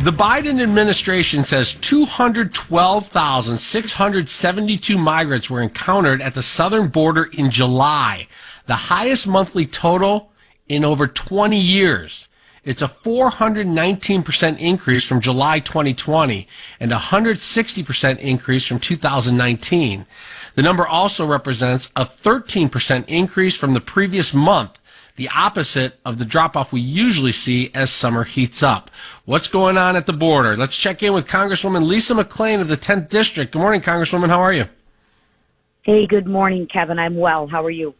The Biden administration says 212,672 migrants were encountered at the southern border in July, the highest monthly total in over 20 years. It's a 419% increase from July 2020 and a 160% increase from 2019. The number also represents a 13% increase from the previous month, the opposite of the drop-off we usually see as summer heats up. What's going on at the border? Let's check in with Congresswoman Lisa McClain of the 10th District. Good morning, Congresswoman. How are you? Hey, good morning, Kevin. I'm well. How are you?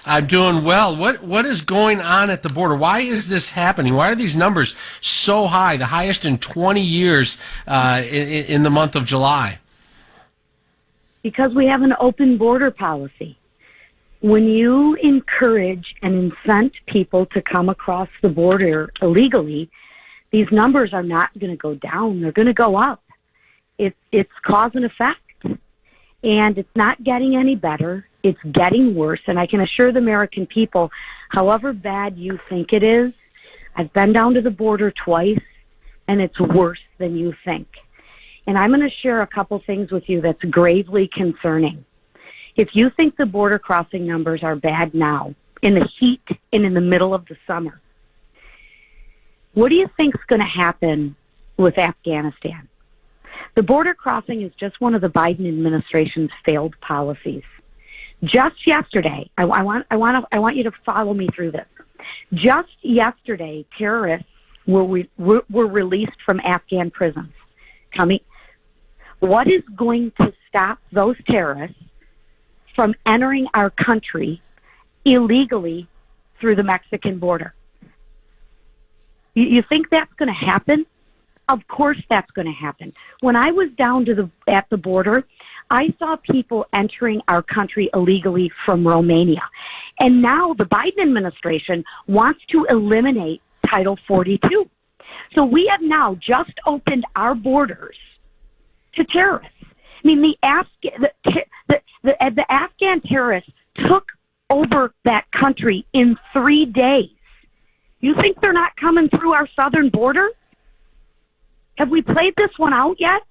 I'm doing well. What is going on at the border? Why is this happening? Why are these numbers so high, the highest in 20 years in the month of July? Because we have an open border policy. When you encourage and incent people to come across the border illegally, these numbers are not going to go down. They're going to go up. It's cause and effect. And it's not getting any better. It's getting worse. And I can assure the American people, however bad you think it is, I've been down to the border twice, and it's worse than you think. And I'm going to share a couple things with you that's gravely concerning. If you think the border crossing numbers are bad now, in the heat and in the middle of the summer, what do you think is going to happen with Afghanistan? The border crossing is just one of the Biden administration's failed policies. Just yesterday, I want you to follow me through this. Just yesterday, terrorists were released from Afghan prisons. Tell me, what is going to stop those terrorists from entering our country illegally through the Mexican border? You think that's going to happen? Of course that's going to happen. When I was down at the border, I saw people entering our country illegally from Romania. And now the Biden administration wants to eliminate Title 42. So we have now just opened our borders to terrorists. I mean, the Afghan terrorists took over that country in 3 days. You think they're not coming through our southern border? Have we played this one out yet?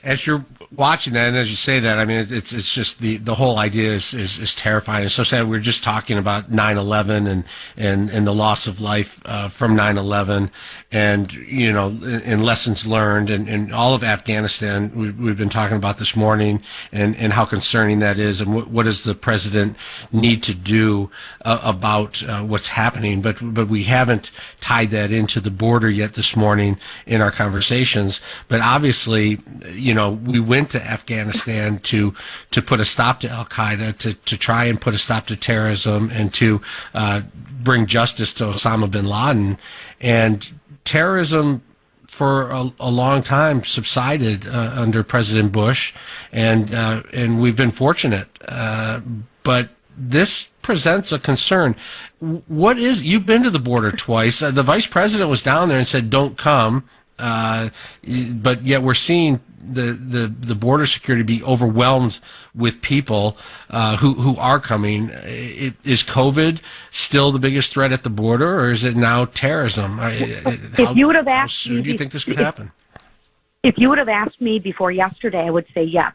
As you're watching that, and as you say that, I mean, it's just the whole idea is terrifying. It's so sad. We were just talking about 9/11 and the loss of life from 9/11, and and lessons learned, and all of Afghanistan. We've been talking about this morning, and how concerning that is, and what does the president need to do about what's happening. But we haven't tied that into the border yet this morning in our conversations. But obviously, we went to Afghanistan to put a stop to Al-Qaeda, to try and put a stop to terrorism, and to bring justice to Osama bin Laden. And terrorism for a long time subsided under President Bush, and we've been fortunate. But this presents a concern. You've been to the border twice. The vice president was down there and said, "Don't come." But yet we're seeing the border security be overwhelmed with people who are coming. Is COVID still the biggest threat at the border, or is it now terrorism? How soon do you think this could happen? If you would have asked me before yesterday, I would say yes.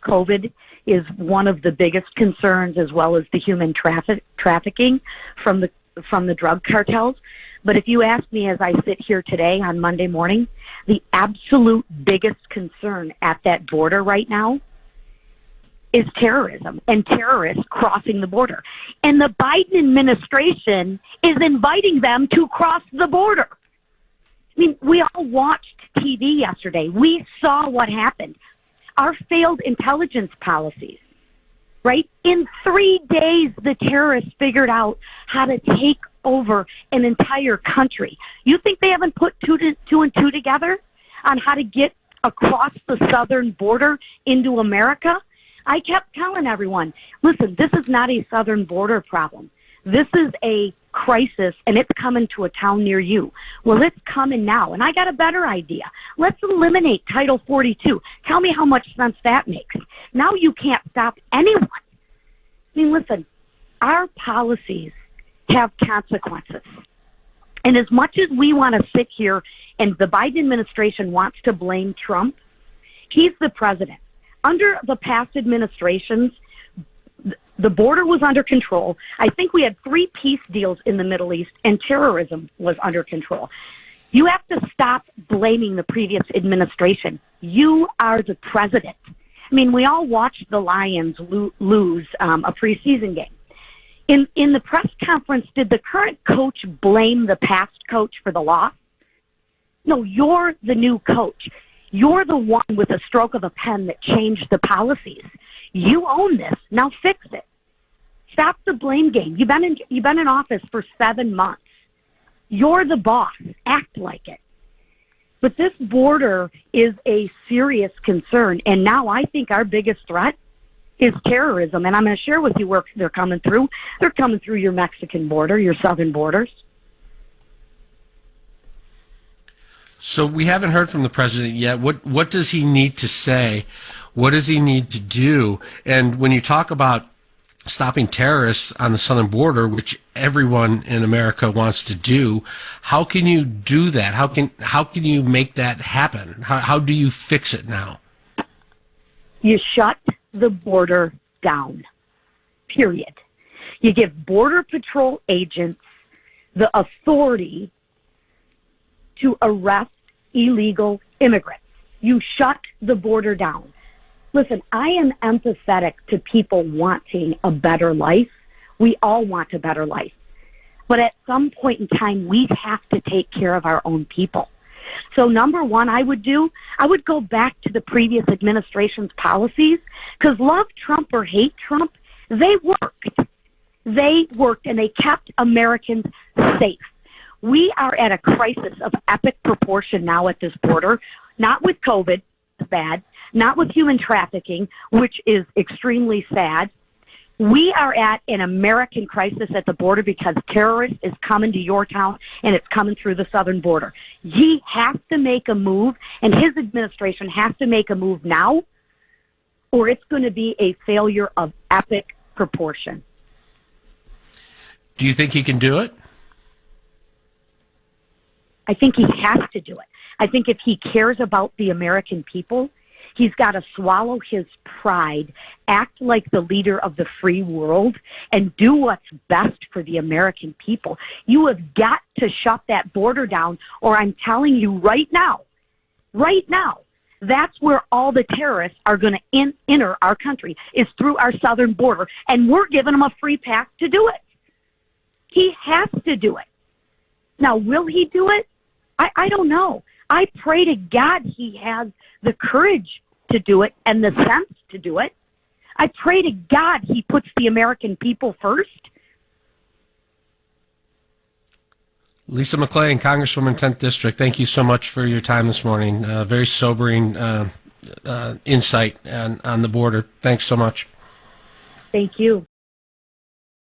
COVID is one of the biggest concerns, as well as the human trafficking from the drug cartels. But if you ask me as I sit here today on Monday morning, the absolute biggest concern at that border right now is terrorism and terrorists crossing the border. And the Biden administration is inviting them to cross the border. I mean, we all watched TV yesterday. We saw what happened. Our failed intelligence policies, right? In 3 days, the terrorists figured out how to take over an entire country. You think they haven't put two and two together on how to get across the southern border into America? I kept telling everyone, listen, this is not a southern border problem. This is a crisis, and it's coming to a town near you. Well, it's coming now, and I got a better idea. Let's eliminate Title 42. Tell me how much sense that makes. Now you can't stop anyone. I mean, listen, our policies have consequences. And as much as we want to sit here and the Biden administration wants to blame Trump, he's the president. Under the past administrations, the border was under control. I think we had 3 peace deals in the Middle East, and terrorism was under control. You have to stop blaming the previous administration. You are the president. I mean, we all watched the Lions lose a preseason game. In the press conference, did the current coach blame the past coach for the loss? No, you're the new coach. You're the one with a stroke of a pen that changed the policies. You own this. Now fix it. Stop the blame game. You've been in office for 7 months. You're the boss. Act like it. But this border is a serious concern, and now I think our biggest threat is terrorism. And I'm going to share with you where they're coming through. They're coming through your Mexican border, your southern borders. So we haven't heard from the president yet. What does he need to say? What does he need to do? And when you talk about stopping terrorists on the southern border, which everyone in America wants to do, how can you do that? How can you make that happen? How do you fix it now? You shut the border down, period. You give Border Patrol agents the authority to arrest illegal immigrants. You shut the border down. Listen, I am empathetic to people wanting a better life. We all want a better life. But at some point in time, we have to take care of our own people. So number one, I would go back to the previous administration's policies, because love Trump or hate Trump, they worked. They worked, and they kept Americans safe. We are at a crisis of epic proportion now at this border, not with COVID, it's bad, not with human trafficking, which is extremely sad. We are at an American crisis at the border because terrorists is coming to your town, and it's coming through the southern border. He has to make a move, and his administration has to make a move now, or it's going to be a failure of epic proportion. Do you think he can do it? I think he has to do it. I think if he cares about the American people, he's got to swallow his pride, act like the leader of the free world, and do what's best for the American people. You have got to shut that border down, or I'm telling you right now, that's where all the terrorists are going to enter our country, is through our southern border, and we're giving them a free pass to do it. He has to do it. Now, will he do it? I don't know. I pray to God he has the courage to do it and the sense to do it. I pray to God he puts the American people first. Lisa McClain, Congresswoman, 10th District, thank you so much for your time this morning. Very sobering insight on the border. Thanks so much. Thank you.